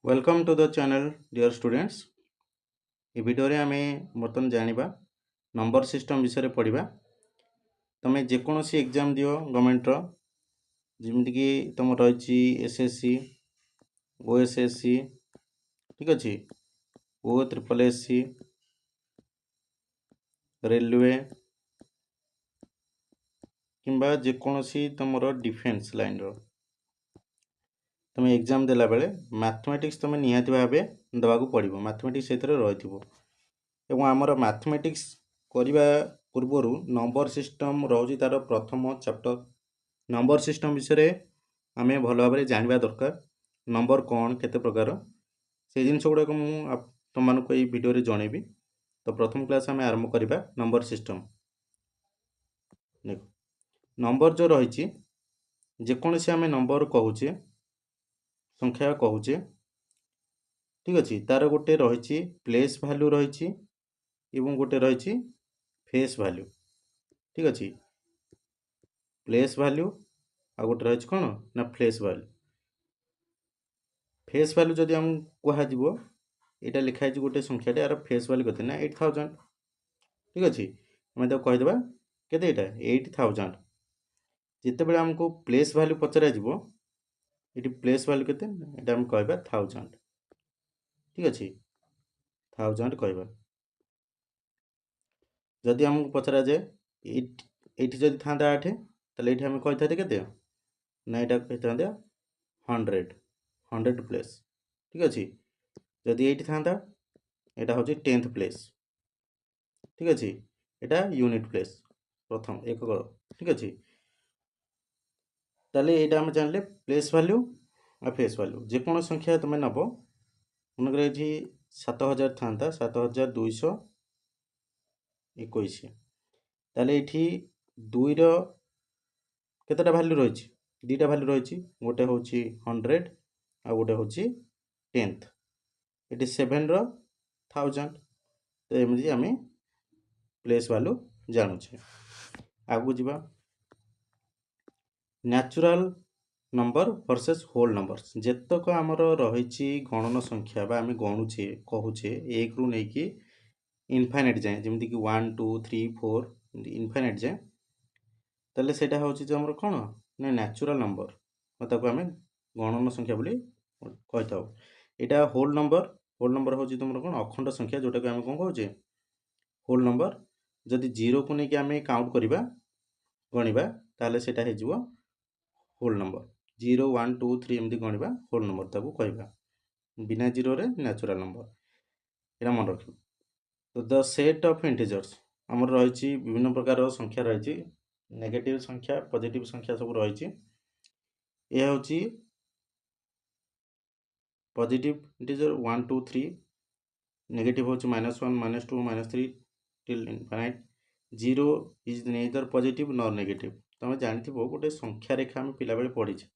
Welcome to the channel, dear students. A video रे आमे बर्तन जानिबा नंबर सिस्टम विषय पढ़िबा। तमे जेकोसी एग्जाम दियो गवर्नमेंट रो जेमिति कि तुम रही एसएससी ओएसएससी ठीक अच्छे ओ ट्रिपल एससी रेलवे किंबा जेकोसी तुम डिफेन्स लाइन रो तुम एग्जाम देला बेले मैथमेटिक्स तुम निहाती भाबे दबाकू पड़िबो। मैथमेटिक्स एथरे रहिथिबो एवं आमर मैथमेटिक्स करबा पूर्वर नंबर सिस्टम रोजी तार प्रथम चैप्टर नंबर सिस्टम विषय आम भल भाव जानवा दरकार। नंबर कौन केते प्रकार से जिन गुड़ाक तुम मानक ये वीडियो जनइबी। तो प्रथम क्लास आम आरंभ करवा नंबर सिस्टम। देख नंबर जो रही जेकोसी आम नंबर कहूचे संख्या कहूचे ठीक अच्छे तार गोटे रही प्लेस भैल्यू रही गोटे रही फेस भैल्यू ठीक अच्छे प्लेस भैल्यू आ गोटे रही कौन ना फेस भैल्यू। फेस भैल्यू जदि आम कह यहाँ लिखाई गोटे संख्याटे यार फेस भैल्यू केते ना 8000 ठीक अच्छे आम तो कहीदे के 8000 जिते बड़े आमको प्लेस भैल्यू पचरा ये प्लेस भैल्यू केते आम कह 1000 ठीक अच्छे 1000 कह जदि आमको पचरा जाए ये जदि था 8 ताले ये आम कही था के ना यहाँ कही 100 प्लेस ठीक अच्छे जदि ये था यहाँ हूँ 10th प्लेस ठीक अच्छे यहाँ यूनिट प्लेस प्रथम एक ठीक अच्छे ताले ये आम जानले प्लेस भैल्यू आ फेस भैल्यू जेको संख्या तुम नब मनकर ये 7000 था 7221 ताले ये दुईर केतेटा भैल्यू रही दीटा भैल्यू रही गोटे हूँ 100 आ गोटे हूँ 10th ये 7 1000 तो एमती आम प्लेस भैल्यू जानूचे। आगू जावा natural number versus whole numbers जेतक आमर रही गणन संख्या बा आम गणुचे कहूचे एक रु नहीं इनफाइनाइट जाए जमीक कि 1 2 3 4 इनफाइनाइट जाए ताले सेटा होची जो हमर कोन ना न्याचुराल नंबर ताको आम गणन संख्या बोली कहि थाउ। एटा होल नंबर होची तुमर कोन अखंड संख्या जोटा को आम कोन कहूचे होल नंबर जदि 0 को लेकिन आम काउंट करवा गणिबा ताले सेटा हे जिवो होल नंबर 0 1 2 3 एमती गणिबा होल नंबर ताको कहबा बिना 0 रे न्याचुराल नंबर एटा मन रखियो। तो द सेट ऑफ इंटीजर्स आमर रही विभिन्न प्रकार संख्या रही नेगेटिव संख्या पॉजिटिव संख्या सब रही यह हूँ पॉजिटिव इंटीजर 1 2 3 नेगेटिव हूँ -1 -2 -3 till infinite 0 is nether positive nor negative तुम जानी गोटे संख्या रेखा आम पिला बेले पढ़ीचे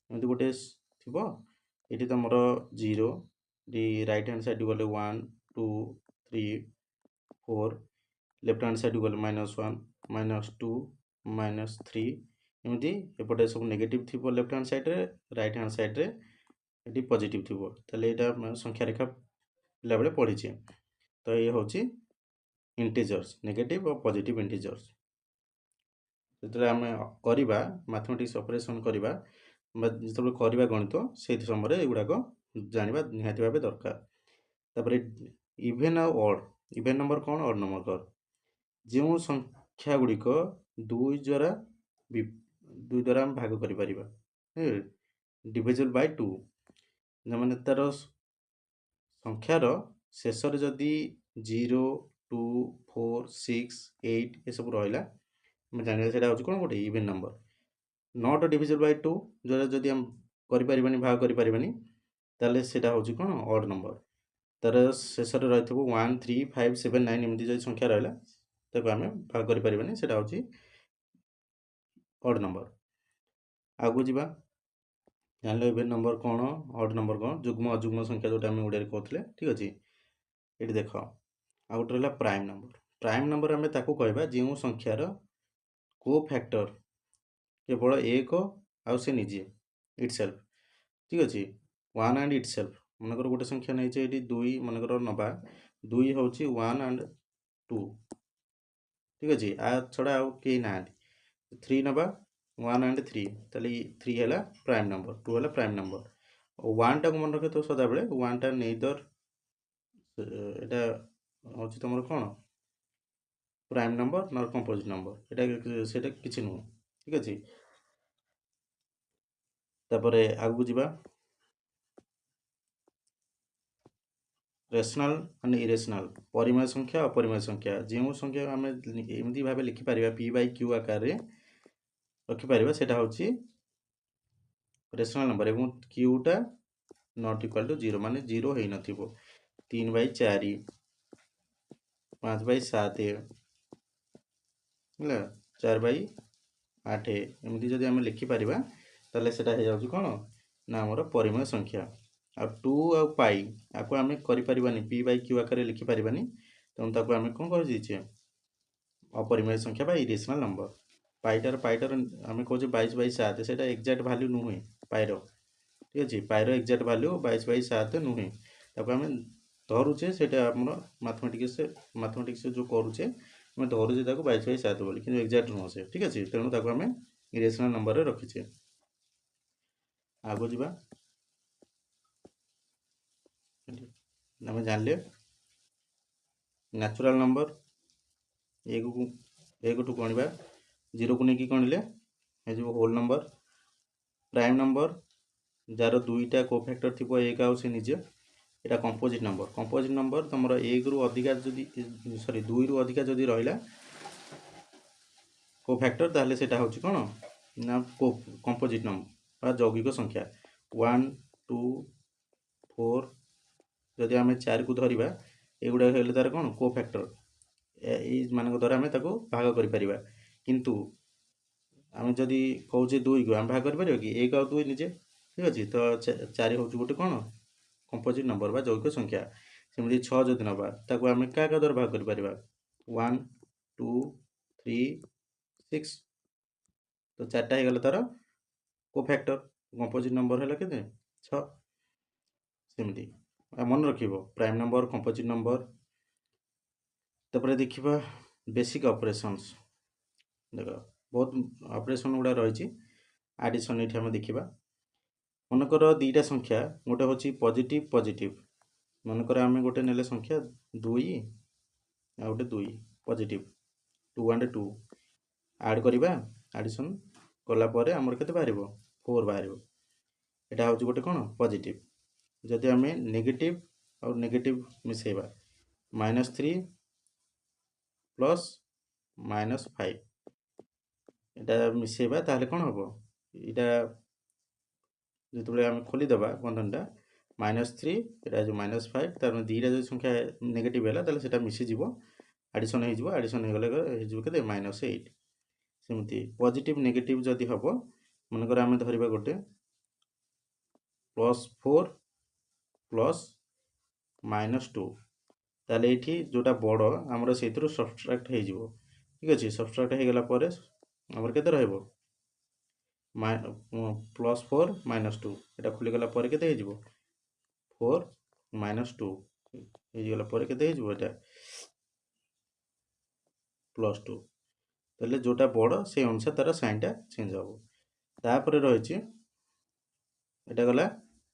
एमती गोटे थी ये तुम 0 राइट हैंड साइड गले 1 2 3 4 लेफ्ट हैंड साइड गले -1 -2 -3 एमती एपटे सब नेगेटिव थी लेफ्ट हैंड साइड रे राइट हैंड साइड रे ये पॉजिटिव थी ताले यहाँ संख्या रेखा पिला बेले पढ़ीचे। तो ये हूँ इंटीजर्स नेगेटिव और पॉजिटिव इंटीजर्स जो आम करवा मैथमेटिक्स ऑपरेशन करवा जो करवा गणित से समय युवाक जानवा निहाती भाव दरकार। तापर इवेन आ ऑड इवेन नंबर कौन ऑड नंबर कौन जो संख्या गुड़िक दुई द्वारा आम भाग कर डिविजिबल बाय 2 मैंने तार संख्यार शेष जदि 0 2 4 6 8 ये सब रहा जानवा से कौन गोटे even number not divisible by 2 जो जदि आम करें भाग करें ताले सेटा हूँ कौन ऑड नंबर तार शेष रही 1 3 5 7 9 एमती जो संख्या रहा ताको आम भाग करें सेटा हूँ ऑड नंबर। आगू जावा जान इवेन नंबर कौन ऑड नंबर कौन जुग्म अजुग्म संख्या जोटा आम ओडिया कहते ठीक अच्छे ये देख आ गोटे रहा प्राइम नंबर आम ताको कहबा जो संख्यार को फैक्टर केवल एक आउ से निजे इटसेल्फ ठीक अच्छे 1 एंड इटसेल्फ मनकर गोटे संख्या नहीं ये दुई मनकर नवा दुई हूँ 1 and 2 ठीक अच्छे आ छड़ा आउ कहीं ना 3 नवा 1 and 3 ताले 3 है प्राइम नंबर 2 है प्राइम नंबर और 1 टाक मन रखे तो सदा बेले 1 टा नेदर एटा हूँ तुम कौन प्राइम नंबर ना कंपोजिट नंबर एटा सेटा किछि नुह ठीक अच्छे तापर आगू जावा रेशनल एंड इरेशनल परिमेय संख्या अपरिमेय संख्या जो संख्या आम एमती भाव लिखिपर पी बाय क्यू आकार रे रखिपर से रेशनल नंबर एवं क्यूटा नॉट इक्वल टू 0 माने 0 हो नथिबो 3 बाय 4 5 बाय 7 है 4 बाय 8 एमती जदि आम लिखिपर ताले सेटा हो जाउछि कोन ना हमर परिमेय संख्या आ 2 आ पाई आपको आम करें पी बाय क्यू आकार लिखिपर तेणु ताको आम कौन कर दीचे अपरिमेय संख्या बा इरेशनल नंबर पाइटार आम कहे 22 बाय 7 से एक्जाक्ट भैल्यू नुहे पाइर ठीक अच्छे पाइर एक्जाक्ट भैल्यू 22 बाय 7 नुहे ताको आम धरुचे से मैथमेटिक्स जो करुचे आम धरुचे 22 बाय 7 बोली कि एक्जाक्ट नुह से ठीक अच्छे तेणु ताको आम इरेशनल नंबर रे रखीचे आगो जीवा आम जानले नेचुरल नंबर एक टू गणवा 0 को लेकिन गणिले होल नंबर प्राइम नंबर जार दुईटा कोफैक्टर थी एक आउ से निजे यहाँ कंपोजिट नंबर तुम एक रु अधिका जदि सॉरी 2 रु अधिका जदि रहा कोफैक्टर ताहले सेटा होची कोन ना कंपोजिट नंबर यौगिक संख्या 1 2 4 जदि आम 4 को धरिबा एगुडा हेले तार कोन कोफैक्टर मान द्वारा आम भाग कर किंतु आम जदि कौचे 2 को आम भाग कर कि 1 और 2 निजे ठीक अच्छे तो 4 हूँ गोटे कौन कंपोजिट नंबर बा यौगिक संख्या सेमती 6 जदि नवा ताको आम क्या द्वारा भाग कर 1 2 3 6 तो 4टा हो गला तार कोफैक्टर कंपोजिट नंबर है के 6 सेमती मन रख प्राइम नंबर कंपोजिट नंबर तापर देखा बेसिक ऑपरेशंस देख बहुत ऑपरेशन गुड़ा रही एडिशन ये आम देखा मनकर दीटा संख्या गोटे हूँ पॉजिटिव पॉजिटिव मनकर आम गोटे नेले संख्या 2 आ गोटे 2 पॉजिटिव 2 and 2 ऐड करवा एडिशन कलापर आमर के बाहर 4 बाहर यहाँ हूँ गोटे कौन पॉजिटिव जदि आम नेगेटिव और नेगेटिव मिसेबा -3 प्लस -5 यहाँ मिसेबा ताहले कौन हम यहाँ जो आम खोलीदे बंधनटा -3 यहाँ जो -5 तार दीटा जो संख्या नेगेटिव है से मिसीज एडिशन हो एडिशन हो गले -8 सेमती पॉजिटिव नेगेटिव जदि हम मनकर आम धरवा गोटे +4 प्लस -2 ताले ये जोटा बड़ आमर से सब्सट्राक्ट हो ठीक अच्छे सब्सट्राक्ट हो गला आमर के +4 -2 यहाँ खोलीगला के 4 -2 होगला के +2 ताले जोटा बड़ से अनुसार तार साइनटा चेंज हम तापर रही यहाँ गला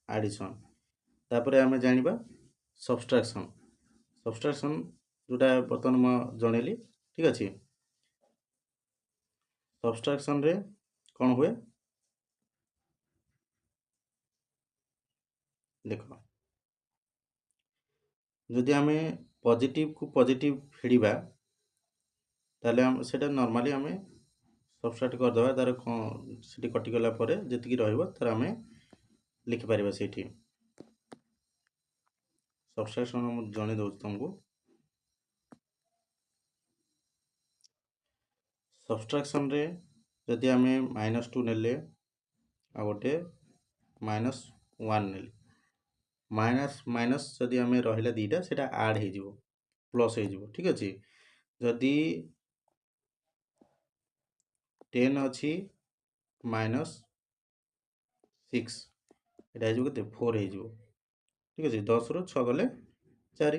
एडिशन तापर आम जाना सब्सट्रैक्शन सब्सट्रैक्शन जोटा बर्तमान मैं जनइली ठीक अच्छे सब्सट्रैक्शन रे कौन हुए देख जदि आम पॉजिटिव को पॉजिटिव फेड़ा ताले सेटा नॉर्मली आम सब्सट्रैक्ट करदे तार से कटिगला जी रर आम लिखिपर से सब्सट्रैक्शन जन दूँ तुमको सब्सट्रैक्शन रे जदि आम -2 नेले आ गोटे -1 नेले माइनस माइनस जदि आम रहा दीटा से आड हो प्लस हो ठीक अच्छे जदि 10 अच्छी -6 यहाँ के 4 हो ঠিক ଅଛି 10ରୁ 6 ଗଲେ 4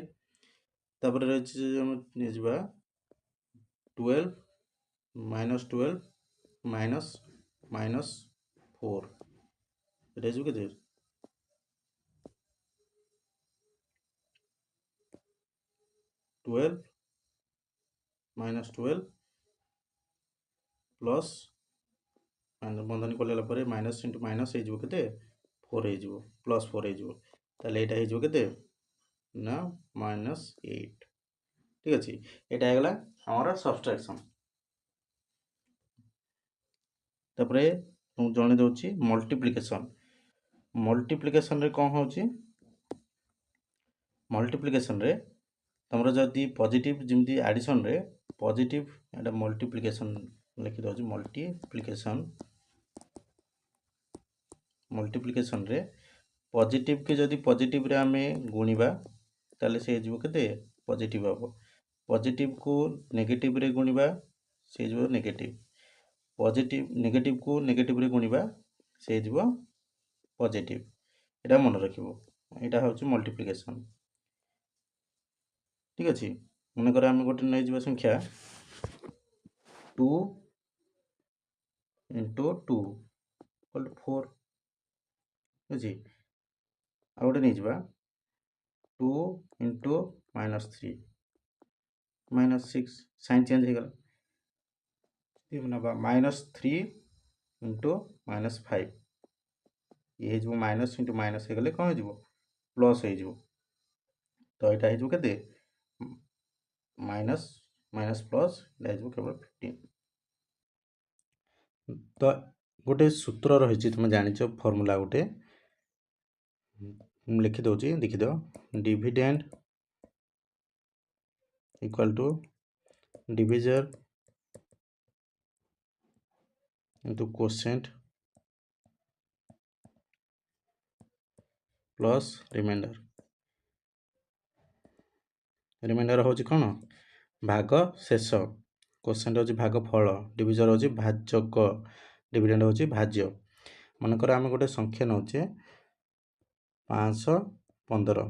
ତାପରେ ରହିଛି ଆମେ ନେଇଯିବା 12 ମାଇନସ୍ ମାଇନସ୍ 4 ଏଟା ହେଇଯିବ କେତେ 12 ମାଇନସ୍ 12 ପ୍ଲସ୍ ବନ୍ଧନୀ କରିଲା ପରେ ମାଇନସ୍ ଇଣ୍ଟୁ ମାଇନସ୍ ହେଇଯିବ କେତେ 4 ହେଇଯିବ ପ୍ଲସ୍ 4 ହେଇଯିବ ତାହେଲେ ଏଇଟା ହେଇଯିବ କେତେ ନା -8 ঠিক ଅଛି এটা ହେଇଗଲା ଆମର ସବଷ୍ଟ୍ରାକ୍ସନ୍ ତାପରେ ମୁଁ ଜଣେଇ ଦେଉଛି ମଲ୍ଟିପ୍ଲିକେସନରେ କ'ଣ ହେଉଛି ମଲ୍ଟିପ୍ଲିକେସନରେ ତମର ଯଦି ପଜିଟିଭ ଯେମିତି ଆଡ଼ିସନରେ ପଜିଟିଭ ଏଟା ମଲ୍ଟିପ୍ଲିକେସନ୍ ଲେଖି ଦେଉଛି ମଲ୍ଟିପ୍ଲିକେସନରେ ପଜିଟିଭ କି ଯଦି ପଜିଟିଭରେ ଆମେ ଗୁଣିବା ତାହେଲେ ସେ ହେଇଯିବ କେତେ ପଜିଟିଭ ହେବ ପଜିଟିଭକୁ ନେଗେଟିଭରେ ଗୁଣିବା ସେ ହେଇଯିବ ନେଗେଟିଭ ନେଗେଟିଭକୁ ନେଗେଟିଭରେ ଗୁଣିବା ସେ ହେଇଯିବ ପଜିଟିଭ এটা ମନେ ରଖିବ ଏଇଟା ହେଉଛି ମଲ୍ଟିପ୍ଲିକେସନ୍ ঠিক ଅଛି ମନେକର ଆମେ ଗୋଟେ ନେଇଯିବା ସଂଖ୍ୟା 2 into 2 equal to 4 ବୁଝି ଆଉ ଗୋଟେ ନେଇଯିବା 2 into -3 -6 ସାଇନ୍ ଚେଞ୍ଜ ହେଇଗଲା ନେବା -3 into -5 ଇଏ ହେଇଯିବ ମାଇନସ୍ ଇଣ୍ଟୁ ମାଇନସ୍ ହେଇଗଲେ କ'ଣ ହେଇଯିବ ପ୍ଲସ୍ ହେଇଯିବ ତ ଏଇଟା ହେଇଯିବ କେତେ ମାଇନସ୍ ମାଇନସ୍ ପ୍ଲସ୍ ଏଇଟା ହେଇଯିବ କେବଳ 15 ତ ଗୋଟେ ସୂତ୍ର ରହିଛି ତୁମେ ଜାଣିଛ ଫର୍ମୁଲା ଗୋଟେ ମୁଁ ଲେଖି ଦେଉଛି ଦେଖିଦିଅ dividend equal to divisor into quotient plus remainder होची कौन भाग शेष क्वोशिएंट होची भाग फल डिविजर होची भाजक डिविडेंड होची भाज्य मनकर आम गोटे संख्या नौचे 515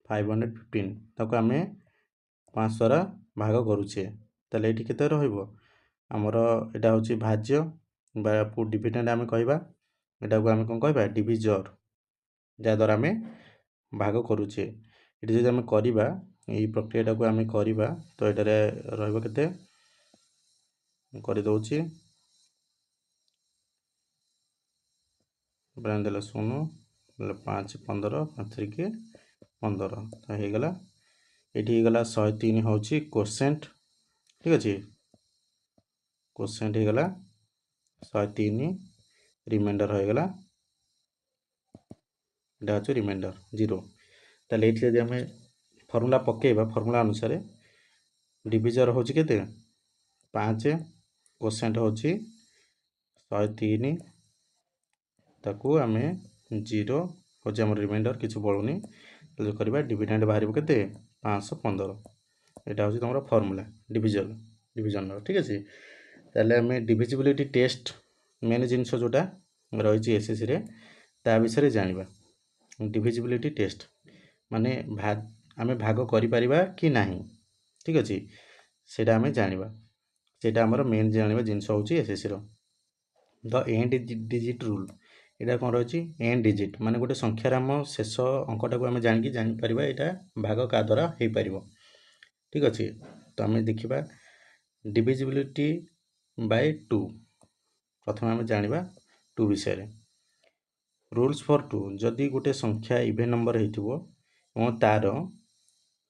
515 ताको आम 5 द्वारा भाग करुचे ताले एठी केते रहइबो हमर एटा होची भाज्य बा डिविडेंड आम कहबा एटा को आम कोन कहबा डिविजर जा द्वारा आम भाग करुचे एठी जे आम करिबा एई प्रक्रिया को आम करिबा तो एटारे रहइबो केते करि दउची ब्रांड देला सुनो 5 15 5 3 के 15 तो हे गला एठी हे गला 103 होची क्वोशिएंट ठीक अछि क्वोशिएंट हे गला 103 रिमाइंडर हो गला एटा होची रिमाइंडर 0 ताले एठी जे हम फार्मूला पकेबा फार्मूला अनुसार डिविजर होची केते 5 क्वोशिएंट होची 103 ताकू आमे 0 होची हमर रिमाइंडर किछु बळुनी जो करबा डिविडेंड बाहरिबो केते 515 एटा होची तमरा फार्मूला डिविजन ठीक अछि ताले आमे डिविजिबिलिटी टेस्ट मेन जिंस जोटा रहिछि एसएससी रे ता विषय जानिबा डिविजिबिलिटी टेस्ट माने आमे भाग करि परिबा कि नाही ठीक अछि सेटा आमे जानिबा सेटा हमर मेन जानिबा जिंस होछि एसएससी रो द एंड डिजिट रूल एटा कोन रहिछि एंड डिजिट माने गोटे संख्यार आम शेष अंकटा को आमे जानि परिबा एटा भाग का द्वारा हे परिबो ठीक अछि तो आमे देखिबा डिविजिबिलिटी बाय 2 प्रथम आमे जानिबा 2 विषय रे रूल्स फॉर 2 जदि गोटे संख्या इवन नंबर हेतिबो और तार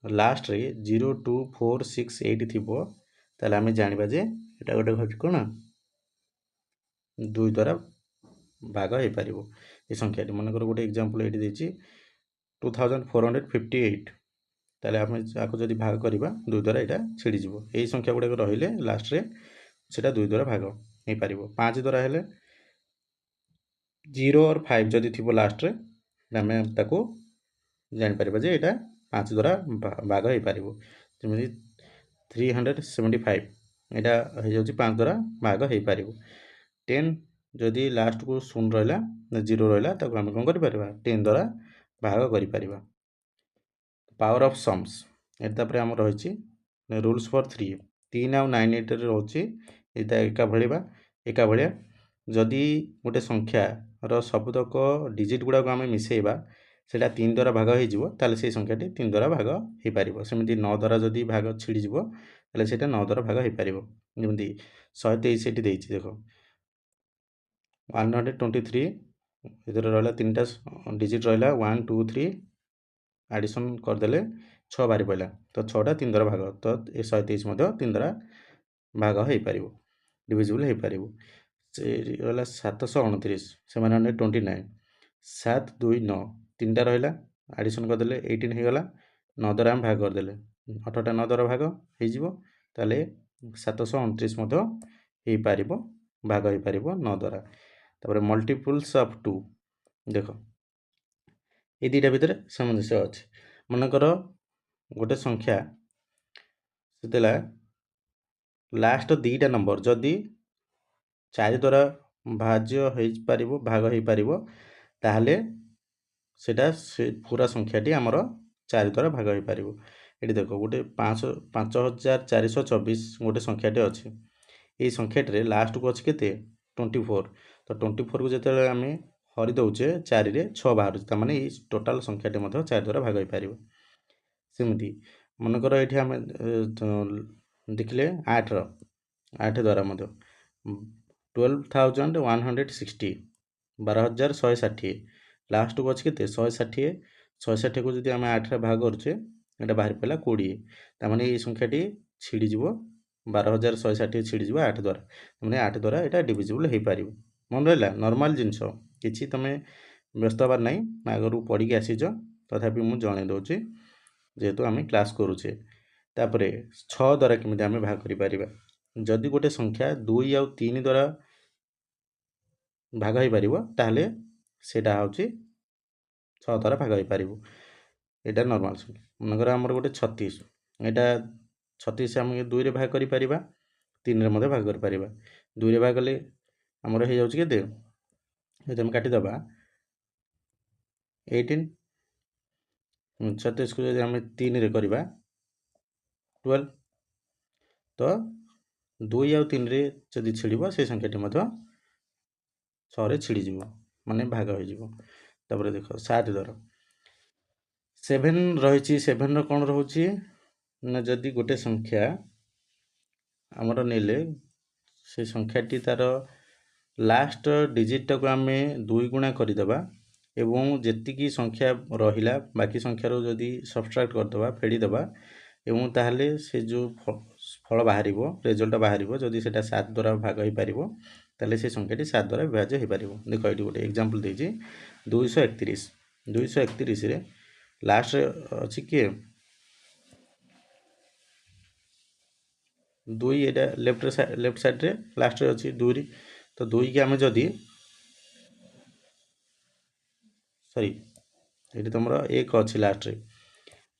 लास्ट रे 0 2 4 6 8 थिबो ताले आमे जानिबा जे एटा गोटे होछि कोन 2 द्वारा भाग हे पारिबो ए संख्या मन कर गोटे एग्जांपल एठी देछि 2458 ताले आमे आको जदि भाग करबा 2 द्वारा एटा छिडी जिवो एई संख्या गुडे रहिले लास्ट रे सेटा 2 द्वारा भाग हे पारिबो 5 द्वारा हेले 0 और 5 जदि थिबो लास्ट रे आमे ताको जानि परिबा जे एटा 5 द्वारा भाग हे पारिबो जेमि 375 एटा हे जाउची 5 द्वारा भाग हे पारिबो 10 जदि लास्ट को 0 रहला 0 रहला ताको हम कोन करि परबा 10 द्वारा ଭାଗ କରିପାରିବା। ପାୱାର ଅଫ୍ ସମ୍ସ ଏଠି ତାପରେ ଆମର ରହିଛି ରୁଲ୍ସ ଫର୍ 3 3 ଆଉ 9 ଏଇଟାରେ ରହୁଛି ଏଇଟା ଏକା ଭଳିଆ ଯଦି ଗୋଟେ ସଂଖ୍ୟାର ସବୁତକ ଡିଜିଟ୍ ଗୁଡ଼ାକୁ ଆମେ ମିଶାଇବା ସେଇଟା 3 ଦ୍ୱାରା ଭାଗ ହେଇଯିବ ତାହେଲେ ସେଇ ସଂଖ୍ୟାଟି 3 ଦ୍ୱାରା ଭାଗ ହେଇପାରିବ। ସେମିତି 9 ଦ୍ୱାରା ଯଦି ଭାଗ ଛିଡ଼ିଯିବ ତାହେଲେ ସେଇଟା 9 ଦ୍ୱାରା ଭାଗ ହେଇପାରିବ। ଯେମିତି 123 ଏଠି ଦେଇଛି ଦେଖ 123 ଏଥିରେ ରହିଲା 3ଟା ଡିଜିଟ୍ ରହିଲା 1 2 3 ଆଡ଼ିସନ୍ କରିଦେଲେ 6 ବାହାରି ପଡ଼ିଲା ତ 6ଟା 3 ଦ୍ୱାରା ଭାଗ ତ ଏ 123 ମଧ୍ୟ 3 ଦ୍ୱାରା ଭାଗ ହେଇପାରିବ ଡିଭିଜିବୁଲ୍ ହେଇପାରିବ। ସେ ରହିଲା 729 729 7 2 9 3ଟା ରହିଲା ଆଡ଼ିସନ୍ କରିଦେଲେ 18 ହେଇଗଲା 9 ଦ୍ୱାରା ଆମେ ଭାଗ କରିଦେଲେ 18ଟା 9 ଦ୍ୱାରା ଭାଗ ହେଇଯିବ ତାହେଲେ 729 ମଧ୍ୟ ହେଇପାରିବ ଭାଗ ହେଇପାରିବ 9 ଦ୍ୱାରା। ତାପରେ ମଲ୍ଟିପୁଲ୍ସ ଅଫ୍ 2 ଦେଖ এই ଦୁଇଟା ଭିତରେ ସାମଞ୍ଜସ୍ୟ ଅଛି। ମନେକର ଗୋଟେ ସଂଖ୍ୟା ସେତେବେଳେ ଲାଷ୍ଟ ଦୁଇଟା ନମ୍ବର ଯଦି 4 ଦ୍ୱାରା ଭାଗ ହେଇପାରିବ ତାହେଲେ ସେଟା ସେ ପୁରା ସଂଖ୍ୟାଟି ଆମର 4 ଦ୍ୱାରା ଭାଗ ହେଇପାରିବ। ଏଠି ଦେଖ ଗୋଟେ 5424 ଗୋଟେ ସଂଖ୍ୟାଟେ ଅଛି। ଏଇ ସଂଖ୍ୟାଟିରେ ଲାଷ୍ଟକୁ ଅଛି କେତେ 24 ତ 24କୁ ଯେତେବେଳେ ଆମେ ହରି ଦେଉଛେ 4ରେ 6 ବାହାରୁଛି ତାମାନେ ଏଇ ଟୋଟାଲ ସଂଖ୍ୟାଟି ମଧ୍ୟ 4 ଦ୍ୱାରା ଭାଗ ହେଇପାରିବ। ସେମିତି ମନେକର ଏଠି ଆମେ ଦେଖିଲେ 8 ଦ୍ୱାରା ମଧ୍ୟ 12,160 12,160 ଲାଷ୍ଟକୁ ଅଛି କେତେ 160କୁ ଯଦି ଆମେ 8ରେ ଭାଗ କରୁଛେ ଏଇଟା ବାହାରି ପଡ଼ିଲା 20 ତାମାନେ ଏଇ ସଂଖ୍ୟାଟି ଛିଡ଼ିଯିବ 12,160 ଛିଡ଼ିଯିବ 8 ଦ୍ୱାରା ତାମାନେ 8 ଦ୍ୱାରା ଏଇଟା ଡିଭିଜିବୁଲ୍ ହେଇପାରିବ। ମନେ ରହିଲା ନର୍ମାଲ ଜିନିଷ କିଛି ତୁମେ ବ୍ୟସ୍ତ ହେବାର ନାହିଁ ଆଗରୁ ପଢ଼ିକି ଆସିଛ ତଥାପି ମୁଁ ଜଣାଇ ଦେଉଛି ଯେହେତୁ ଆମେ କ୍ଲାସ୍ କରୁଛେ। ତାପରେ 6 ଦ୍ୱାରା କେମିତି ଆମେ ଭାଗ କରିପାରିବା ଯଦି ଗୋଟେ ସଂଖ୍ୟା 2 ଆଉ 3 ଦ୍ୱାରା ଭାଗ ହେଇପାରିବ ତାହେଲେ ସେଇଟା ହେଉଛି 6 ଦ୍ୱାରା ଭାଗ ହେଇପାରିବ। ଏଇଟା ନର୍ମାଲ ସଂଖ୍ୟା ମନେକର ଆମର ଗୋଟେ 36 ଏଇଟା 36 ଆମେ 2ରେ ଭାଗ କରିପାରିବା 3ରେ ମଧ୍ୟ ଭାଗ କରିପାରିବା 2ରେ ଭାଗ କଲେ ଆମର ହେଇଯାଉଛି କେତେ ଯଦି ଆମେ କାଟିଦେବା 18 36କୁ ଯଦି ଆମେ 3ରେ କରିବା 12 ତ 2 ଆଉ 3ରେ ଯଦି ଛିଡ଼ିବ ସେ ସଂଖ୍ୟାଟି ମଧ୍ୟ 6ରେ ଛିଡ଼ିଯିବ ମାନେ ଭାଗ ହେଇଯିବ। ତାପରେ ଦେଖ 7 ଦ୍ୱାରା 7 ରହିଛି 7ର କ'ଣ ରହୁଛି ନା ଯଦି ଗୋଟେ ସଂଖ୍ୟା ଆମର ନେଲେ ସେ ସଂଖ୍ୟାଟି ତାର ଲାଷ୍ଟ ଡିଜିଟ୍ଟାକୁ ଆମେ 2 ଗୁଣା କରିଦେବା ଏବଂ ଯେତିକି ସଂଖ୍ୟା ରହିଲା ବାକି ସଂଖ୍ୟାରୁ ଯଦି ସବଷ୍ଟ୍ରାକ୍ଟ କରିଦେବା ଫେଡ଼ିଦେବା ଏବଂ ତାହେଲେ ସେ ଯେଉଁ ଫଳ ବାହାରିବ ରେଜଲ୍ଟ ବାହାରିବ ଯଦି ସେଇଟା 7 ଦ୍ୱାରା ଭାଗ ହେଇପାରିବ ତାହେଲେ ସେ ସଂଖ୍ୟାଟି 7 ଦ୍ୱାରା ବିଭାଜ୍ୟ ହେଇପାରିବ। ଦେଖ ଏଇଠି ଗୋଟେ ଏକ୍ଜାମ୍ପଲ୍ ଦେଇଛି 231ରେ ଲାଷ୍ଟରେ ଅଛି କିଏ 2 ଏଇଟା ଲେଫ୍ଟ ସାଇଡ଼୍ରେ ଲାଷ୍ଟରେ ଅଛି 2 ତ 2କି ଆମେ ଯଦି ସରି ଏଠି ତୁମର 1 ଅଛି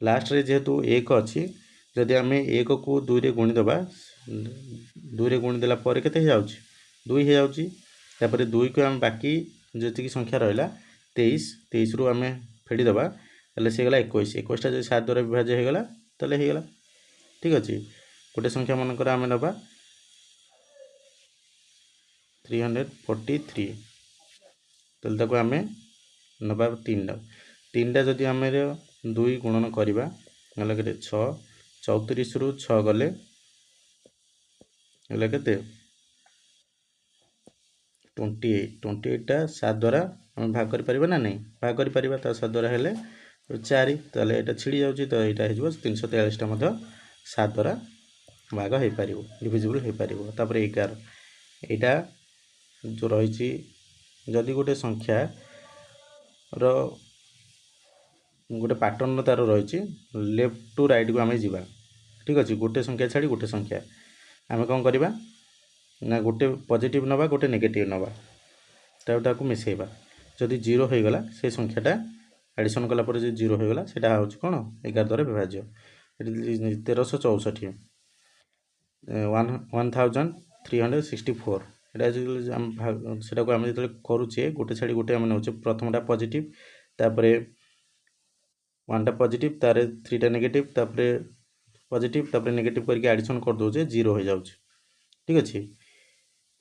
ଲାଷ୍ଟରେ ଯେହେତୁ 1 ଅଛି ଯଦି ଆମେ 1କୁ 2ରେ ଗୁଣିଦେବା 2ରେ ଗୁଣିଦେଲା ପରେ କେତେ ହେଇଯାଉଛି 2 ହେଇଯାଉଛି ତାପରେ 2କୁ ଆମେ ବାକି ଯେତିକି ସଂଖ୍ୟା ରହିଲା 23ରୁ ଆମେ ଫେଡ଼ିଦେବା ତାହେଲେ ସେ ହେଇଗଲା 21ଟା ଯଦି 7 ଦ୍ୱାରା ବିଭାଜ୍ୟ ହେଇଗଲା ତାହେଲେ ହେଇଗଲା ଠିକ୍ ଅଛି। ଗୋଟେ ସଂଖ୍ୟା ମନେକର ଆମେ ନେବା 343 ତାହେଲେ ତାକୁ ଆମେ ନେବା 3ଟା ଯଦି ଆମେ 2 ଗୁଣନ କରିବା ହେଲେ କେତେ 6 34ରୁ 6 ଗଲେ ହେଲେ କେତେ 28ଟା 7 ଦ୍ୱାରା ଆମେ ଭାଗ କରିପାରିବା ନା ନାହିଁ ଭାଗ କରିପାରିବା ତା 7 ଦ୍ୱାରା ହେଲେ 4 ତାହେଲେ ଏଇଟା ଛିଡ଼ି ଯାଉଛି ତ ଏଇଟା ହେଇଯିବ 343ଟା ମଧ୍ୟ 7 ଦ୍ୱାରା ଭାଗ ହେଇପାରିବ ଡିଭିଜିବୁଲ୍ ହେଇପାରିବ। ତାପରେ 11 ଏଇଟା ଯେଉଁ ରହିଛି ଯଦି ଗୋଟେ ସଂଖ୍ୟାର ଗୋଟେ ପାଟର୍ନ ତାର ରହିଛି ଲେଫ୍ଟ ଟୁ ରାଇଟ୍କୁ ଆମେ ଯିବା ଠିକ୍ ଅଛି ଗୋଟେ ସଂଖ୍ୟା ଛାଡ଼ି ଗୋଟେ ସଂଖ୍ୟା ଆମେ କ'ଣ କରିବା ନା ଗୋଟେ ପଜିଟିଭ୍ ନେବା ଗୋଟେ ନେଗେଟିଭ୍ ନେବା ତାକୁ ମିଶାଇବା ଯଦି 0 ହୋଇଗଲା ସେ ସଂଖ୍ୟାଟା ଆଡ଼ିସନ୍ କଲା ପରେ ଯଦି 0 ହୋଇଗଲା ସେଇଟା ହେଉଛି କ'ଣ 11 ଦ୍ୱାରା ବିଭାଜ୍ୟ। ଏଠି 1364 1364 এটা সেটাକୁ ଆମେ ଯେତେବେଳେ କରୁଛେ ଗୋଟେ ଛାଡ଼ି ଗୋଟେ ଆମେ ନେଉଛେ ପ୍ରଥମଟା ପଜିଟିଭ୍ ତାପରେ ୱାନ୍ଟା ପଜିଟିଭ୍ ତାର 3ଟା ନେଗେଟିଭ୍ ତାପରେ पॉजिटिव तापर नेगेटिव करके एडिशन कर दौचे 0 हो जाऊँ ठीक अच्छे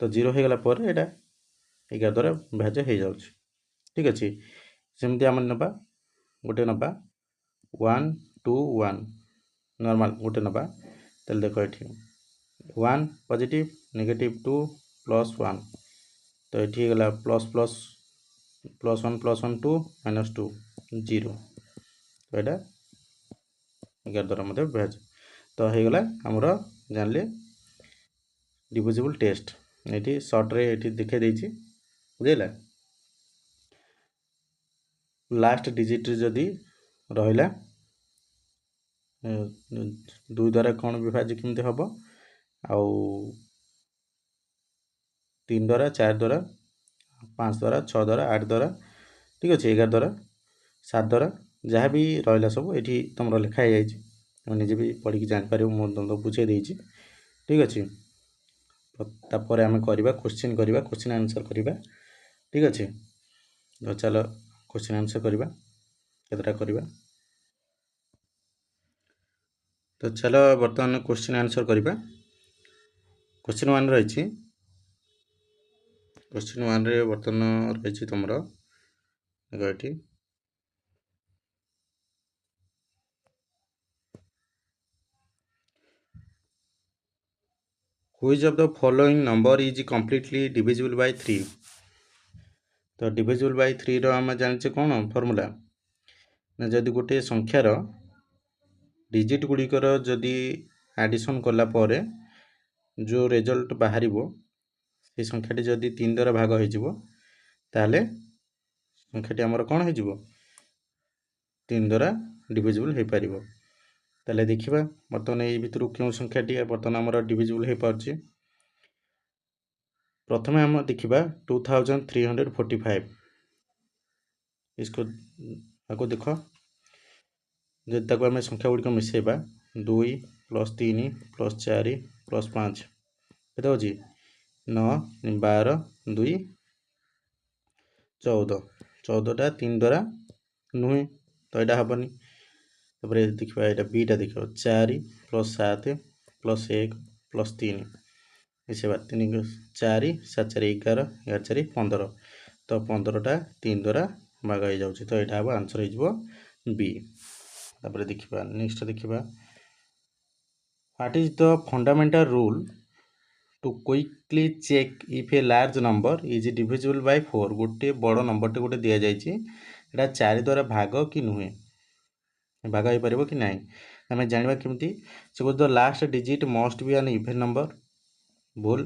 तो 0 हो गला पर एटा 11 द्वारा विभाज्य हो जाऊँ ठीक अच्छे सेमती आम नवा गोटे नवा 1 2 1 नॉर्मल गोटे नवा तेल देख ये 1 पॉजिटिव नेगेटिव 2 प्लस 1 तो ये गला प्लस प्लस प्लस 1 2 माइनस 2 0 तो यहाँ 11 द्वारा मध्य विभाज्य तो हो गला आमर जानले डिविजिबल टेस्ट ये सर्ट रे ये देखा देछि बुझेला लास्ट डिजिट जदि रहिला 2 द्वारा कौन विभाज्य केमती हम आउ 3 द्वारा 4 द्वारा 5 द्वारा 6 द्वारा 8 द्वारा ठीक अच्छे 11 द्वारा 7 द्वारा जहाँ भी रहा सब ये तुम लिखाई जाए निजे भी पढ़ी जापर मुझे बुझे देती ठीक अच्छे तापर आम करवा क्वेश्चन करवा क्वेश्चन आंसर करवा ठीक अच्छे तो चलो क्वेश्चन आंसर करवा केतटा करवा तो चलो बर्तमान क्वेश्चन आंसर करवा क्वेश्चन 1 रही क्वेश्चन 1 रे बर्तमान रही तुम ये Which of the following number is completely divisible by 3 तो divisible by 3 रो आम जाने कौन फर्मूला ना जदि गोटे संख्यार डिजिट गुड़िकर जदि एडिशन कला परे जो रिजल्ट बाहर से संख्याटी जदि 3 द्वारा भाग हो ताले संख्याटी आमर कौन हो 3 द्वारा डिविजिबल हो पार ताले देखिबा बर्तमान ये भितर क्यों संख्याटी बर्तमान आमर डिविजिबल हो पारछि प्रथमे आम देखिबा 2345 इसको आगो देख जब ताको आम संख्या गुड़िक मिसेबा 2 प्लस 3 प्लस 4 प्लस 5 केते होची 9 12 2 14 14टा 3 द्वारा नुहे तो यहाँ हेनी तापर देखा यहाँ बीटा देख 4 प्लस 7 प्लस 1 प्लस 3 मिसेबा 3 4 7 4 11 11 4 15 तो 15टा 3 द्वारा भाग हो जाऊँ तो यहाँ हम आंसर हो बी तापर देखा नेक्स्ट देखा what is the fundamental rule to quickly check if a large number is divisible by 4 गोटे बड़ नंबरटे गोटे दि जाए 4 द्वारा भाग कि नुहे भाग हो पार कि ना आम जाना केमती से कह the last digit must be an even number भूल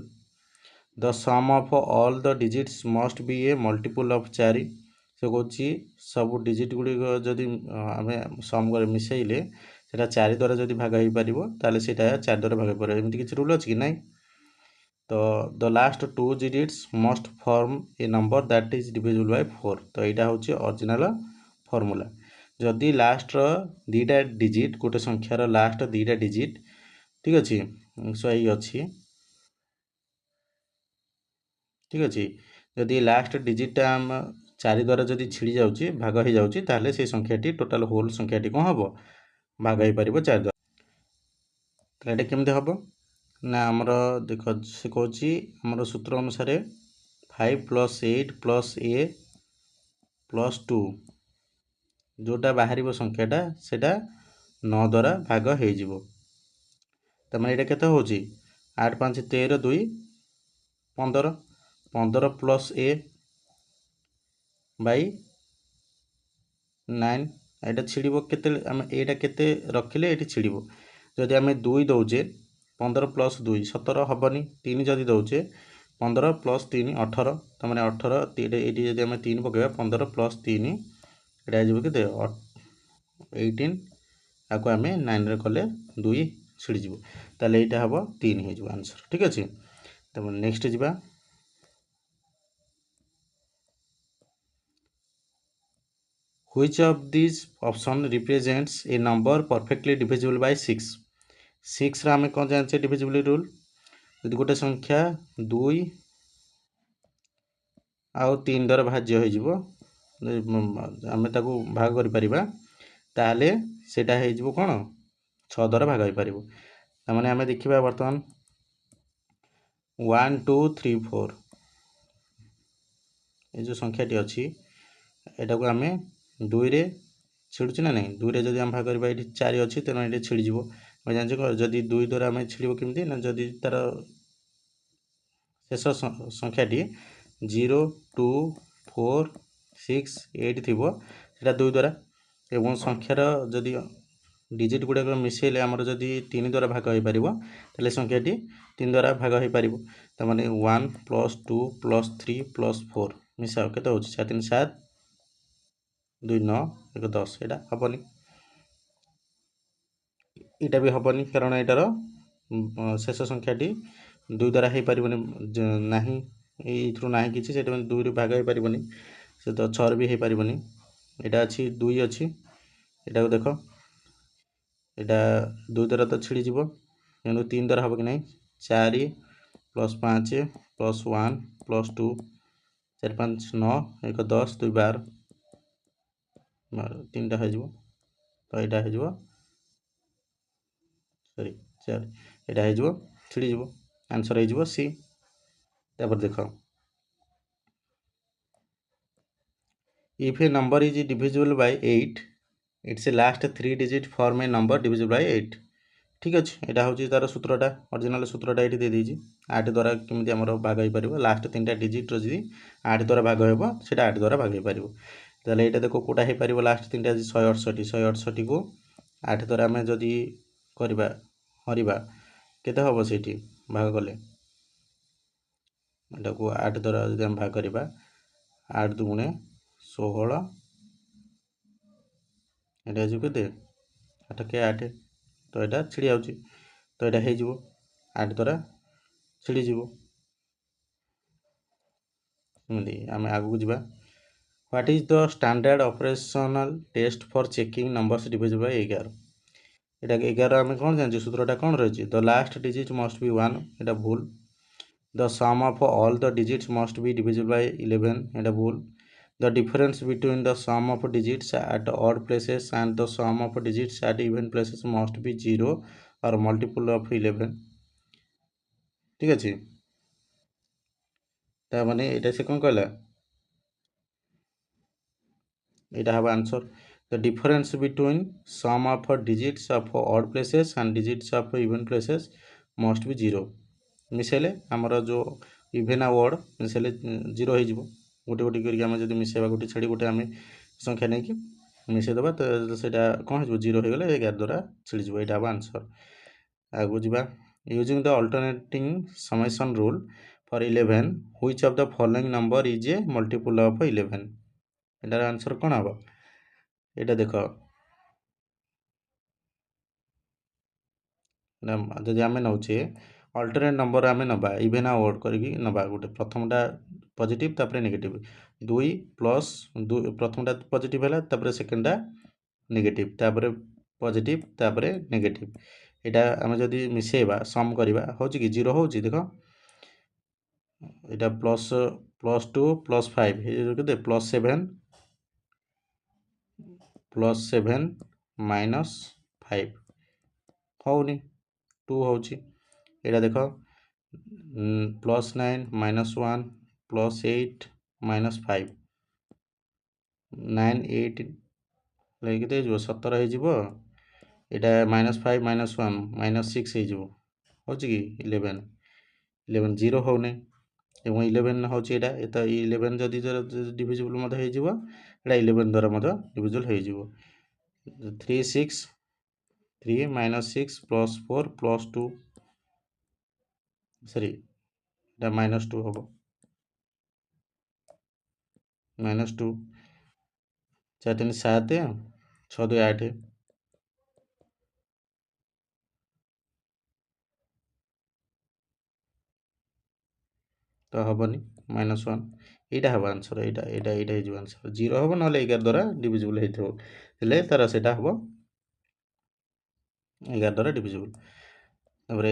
the sum of all the digits must be a multiple of 4 से कौन सब डिजिट गुड़िक जदि आम सम कर मिसेले से 4 द्वारा जदि भाग हो पार से 4 द्वारा भाग हो पार एमती किसी रूल अच्छी कि ना तो the last 2 digits must form A number that is divisible by 4 तो यहाँ हूँ ओरिजिनल फॉर्मूला जदि लास्ट दीटा डिजिट गोटे संख्यार लास्ट दीटा डिजिट ठीक अच्छे सो ये अच्छी ठीक अच्छे जदि लास्ट डिजिटा आम 4 द्वारा जदि छिड़ी जाऊँगी भाग हो जाऊँगी ताहले से संख्याटी टोटाल होल संख्याटी कौन हम भाग हो पार 4 द्वारा तो ये केमती हम ना आमर देख से कौच आमर सूत्र अनुसार 5 प्लस 8 प्लस ए प्लस 2 जोटा बाहर संख्याटा से 9 द्वारा भाग हो तमें यहाँ के हूँ 8 5 13 2 15 15 प्लस ए बाई 9 यहाँ छिड़ के आम यहाँ के रखिले ये छिड़ जदि आम 2 दौचे 15 प्लस 2 17 हेनी 3 जदि दौचे 15 प्लस 3 18 तो मैंने 18 ये जब आम 3 पकड़ा 15 प्लस 3 यहाँ जो के 18 आपको आम 9 रे कले 2 छिड़ज ताले यहाँ हम 3 हो आंसर ठीक अच्छे तो नेक्स्ट जा Which of these option represents a number perfectly divisible by 6 6 रे आम कौन जानते डिविजिबल रूल यदि गोटे संख्या 2 आउ 3 द्वारा भाज्य हो आम भाग कर ताहले सेटा हेजिबो कोन 6 द्वारा भाग होई परिबो तामाने आमे देखिबा वर्तमान 1 2 3 4 ए जो संख्याटी अछि एटाको आमे 2 रे छिड़ुछि ना नहीं 2 रे जदि हम भाग करबा एठी 4 अछि तेनो एठी छिड़ी जिवो मैं जानि छ जदि 2 द्वारा आमे छिड़िबो केमति ना जदि तार शेष संख्याटी 0 2 4 6 8 थिबो सेटा 2 द्वारा एवं संख्यार जदि डिजिट गुड़ाक मिसेले आमर जदि 3 द्वारा भाग हो पारिबो ताले संख्याटी 3 द्वारा भाग हो पारिबो त माने 1 प्लस 2 प्लस 3 प्लस 4 मिसाओ केते होछि 7 3 7 2 9 1 10 एटा हबनी एटा भी हबनी कारण एटार शेष संख्याटी 2 द्वारा हे पारिबोनी नाही एथरो नाही किछि सेटा 2 रे भाग हो पारिबोनी से तो 6 भी हे पारिबोनी एटा अछि 2 अछि एटा को देखो एटा 2 द्वारा तो छिड़ी जीवो तेणु 3 द्वारा हम कि नहीं 4 प्लस 5 प्लस 1 प्लस 2 4 5 9 1 10 2 12 3टा हो तो यहाँ हो सॉरी 4 यहाँ हो छिड़ी जीवो आंसर हो सी तापर देख if a number is divisible bye 8 it's last 3 digit form A number divisible by 8 ठीक अच्छे यहाँ हूँ तार सूत्रटा ओरिजिनल सूत्रटा ये देदेजी 8 द्वारा केमी आम भाग हो पार लास्ट 3टा डिजिट जी 8 द्वारा भाग हो 8 द्वारा भाग हो पार ताले यहाँ देख कौटा हो पार लास्ट 3टा 168 को 8 द्वारा आम जदि करवा हरवा केते हम से भाग कले यहाँ को 8 द्वारा जब आम भाग करवा 8 दुगुणे 16 यहाँ के 8 के 8 तो यहाँ छिड़ी जाऊँगी तो यहाँ हो 8 द्वारा छिड़ी जीवो एमती आम आगू जावा what is the standard operational test for checking numbers divisible by 11 एटा 11 आम कौन जान सूत्रटा कौन रही the last digit must be 1 एटा भूल the sum of all the digits must be divisible by 11 एटा भूल the difference between the sum of digits at odd places and the sum of digits at even places must be 0 or multiple of 11 ठीक अच्छे ताने यहाँ से कौन कहला यहाँ हम answer the difference between sum of digits of odd places and digits of even places must be 0 मिसेले आमर जो इवेन वर्ड मिसेले 0 हो गोटे गोटे करके आम जब मिसेवा गोटे छाड़ी गोटे आम संख्या नहीं कि मिसेदेवा तो सेटा कौन हो 0 हो गले 11 द्वारा छिड़ीज यहाँ हम आंसर आगू जा using the alternating summation rule for 11 which of the following number is a multiple of 11 एटार आंसर कौन हम यहाँ देख जदि आम नौचे अल्टरनेट नंबर आम नवा इवेन वर्ड करके नवा गोटे प्रथमटा पॉजिटिव तापर नेगेटिव 2 प्लस प्रथमटा पॉजिटिव है सेकेंडटा नेगेटिव तापर पॉजिटिव तापर नेगेटिव यहाँ आम जदि मिसेवा सम करवा हो कि 0 हो देख यहाँ प्लस प्लस 2 प्लस 5 के प्लस 7 माइनस 5 होनी 2 होची यहाँ देख प्लस 9 माइनस 1 प्लस 8 माइनस 5 9 8 लगे 17 हो यहाँ माइनस 5 माइनस 1 माइनस 6 हो कि 11 11 0 हो नहीं 11 हूँ यहाँ तो 11 जदि डिविजिबल हो 11 द्वारा डिविजिबल हो 3 6 3 माइनस 6 प्लस 4 प्लस 2 सॉरी यहाँ माइनस 2 हम माइनस 2 4 3 7 6 2 8 तो हेनी माइनस 1 यहाँ हम आंसर यहाँ हो आंसर 0 हम ना 11 द्वारा डिविजिबल होते तार से हम 11 द्वारा डिविजिबल तापर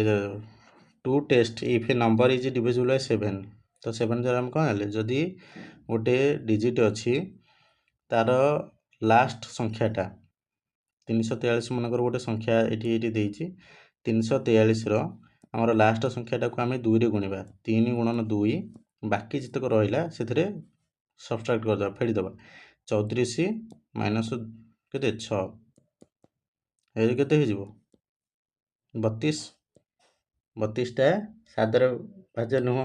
to test if a number is divisible by 7 तो 7 द्वारा हम कौन है जदि गोटे डिजिट अच्छी तार लास्ट संख्याटा 343 ମନେକର ଗୋଟେ ସଂଖ୍ୟା ଏଠି ଦେଇଛି 343ର ଆମର ଲାଷ୍ଟ ସଂଖ୍ୟାଟାକୁ ଆମେ 2ରେ ଗୁଣିବା 3 ଗୁଣନ 2 ବାକି ଯେତକ ରହିଲା ସେଥିରେ ସବଷ୍ଟ୍ରାକ୍ଟ କରିଦେବା ଫେଡ଼ିଦେବା 34 ମାଇନସ୍ କେତେ 6 ଏ କେତେ ହେଇଯିବ 32 32ଟା 7ରେ ଭାଜ୍ୟ ନୁହଁ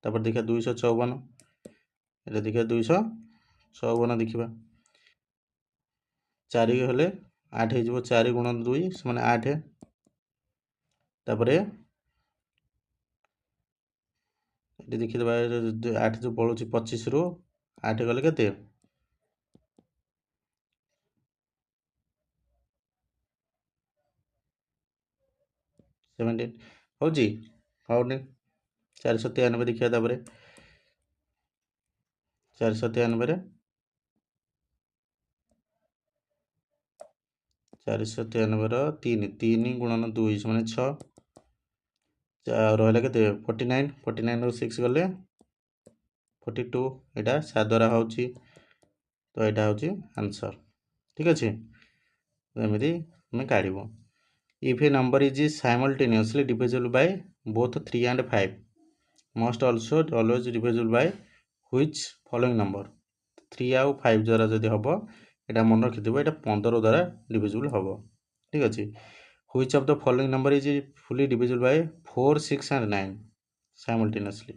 ତାପରେ ଦେଖିବା 254 এটা ଦେଖିବା 254 ଦେଖିବା 4 ହେଲେ 8 ହେଇଯିବ 4 ଗୁଣନ 2 ସମାନେ 8 ତାପରେ ଏଠି ଦେଖିଦେବା 8 ଯେଉଁ ପଳଉଛି 25ରୁ 8 ଗଲେ କେତେ 17 ହେଉଛି ହଉନି 493 ଦେଖିବା ତାପରେ 493ରେ 493ର 3 ଗୁଣନ 2 ସମାନେ 6 ରହିଲା କେତେ 49 49ରୁ 6 ଗଲେ 42 ଏଇଟା 7 ଦ୍ୱାରା ହେଉଛି ତ ଏଇଟା ହେଉଛି ଆନ୍ସର୍ ଠିକ୍ ଅଛି ଏମିତି ଆମେ କାଢ଼ିବୁ if a number is simultaneously divisible by both 3 and 5 must also always divisible by which following number 3 ଆଉ 5 ଦ୍ୱାରା ଯଦି ହେବ ଏଇଟା ମନେ ରଖିଥିବ ଏଇଟା 15 ଦ୍ୱାରା divisible ହେବ ଠିକ୍ ଅଛି which of the following number is fully divisible by 4 6 and 9 simultaneously